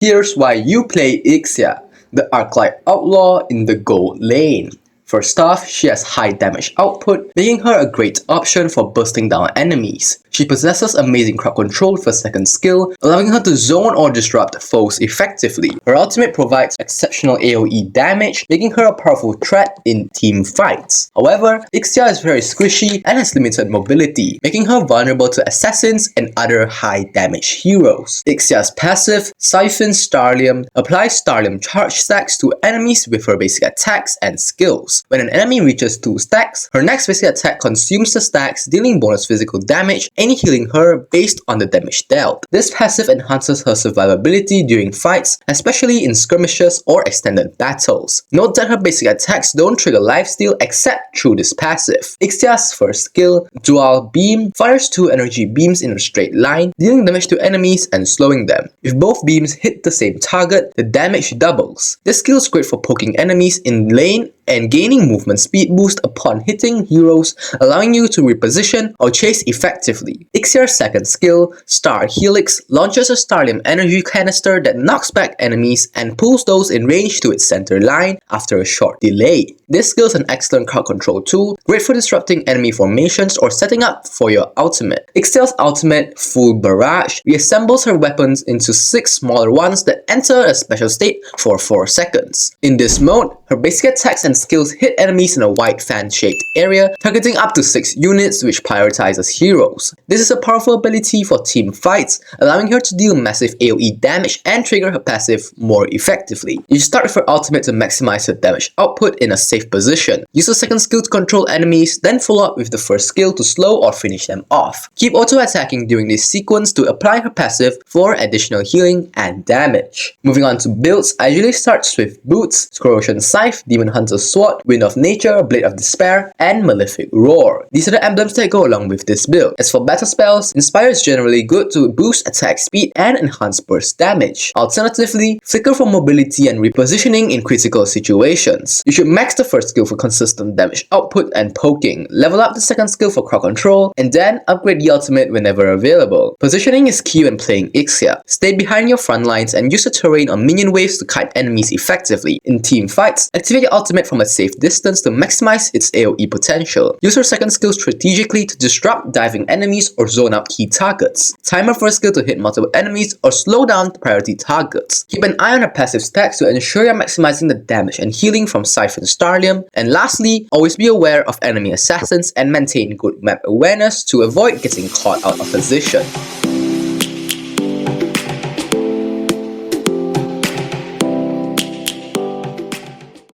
Here's why you play Ixia, the Arc-like outlaw in the Gold Lane. First off, she has high damage output, making her a great option for bursting down enemies. She possesses amazing crowd control for second skill, allowing her to zone or disrupt foes effectively. Her ultimate provides exceptional AoE damage, making her a powerful threat in team fights. However, Ixia is very squishy and has limited mobility, making her vulnerable to assassins and other high damage heroes. Ixia's passive, Siphon Starlium, applies Starlium charge stacks to enemies with her basic attacks and skills. When an enemy reaches 2 stacks, her next basic attack consumes the stacks, dealing bonus physical damage and healing her based on the damage dealt. This passive enhances her survivability during fights, especially in skirmishes or extended battles. Note that her basic attacks don't trigger lifesteal except through this passive. Ixia's first skill, Dual Beam, fires 2 energy beams in a straight line, dealing damage to enemies and slowing them. If both beams hit the same target, the damage doubles. This skill is great for poking enemies in lane and gaining movement speed boost upon hitting heroes, allowing you to reposition or chase effectively. Ixia's second skill, Star Helix, launches a Starlium energy canister that knocks back enemies and pulls those in range to its center line after a short delay. This skill is an excellent crowd control tool, great for disrupting enemy formations or setting up for your ultimate. Ixia's ultimate, Full Barrage, reassembles her weapons into 6 smaller ones that enter a special state for 4 seconds. In this mode, her basic attacks and skills hit enemies in a wide fan-shaped area, targeting up to 6 units, which prioritizes heroes. This is a powerful ability for team fights, allowing her to deal massive AoE damage and trigger her passive more effectively. You start with her ultimate to maximize her damage output in a safe position. Use the second skill to control enemies, then follow up with the first skill to slow or finish them off. Keep auto-attacking during this sequence to apply her passive for additional healing and damage. Moving on to builds, I usually start with Boots, Corrosion Scythe, Demon Hunter's Sword, Wind of Nature, Blade of Despair, and Malefic Roar. These are the emblems that go along with this build. As for battle spells, Inspire is generally good to boost attack speed and enhance burst damage. Alternatively, Flicker for mobility and repositioning in critical situations. You should max the first skill for consistent damage output and poking, level up the second skill for crowd control, and then upgrade the ultimate whenever available. Positioning is key when playing Ixia. Stay behind your front lines and use the terrain on minion waves to kite enemies effectively. In team fights, activate your ultimate from a safe distance to maximize its AoE potential. Use her second skill strategically to disrupt diving enemies or zone out key targets. Time her first skill to hit multiple enemies or slow down priority targets. Keep an eye on her passive stacks to ensure you're maximizing the damage and healing from Siphon Starlium. And lastly, always be aware of enemy assassins and maintain good map awareness to avoid getting caught out of position.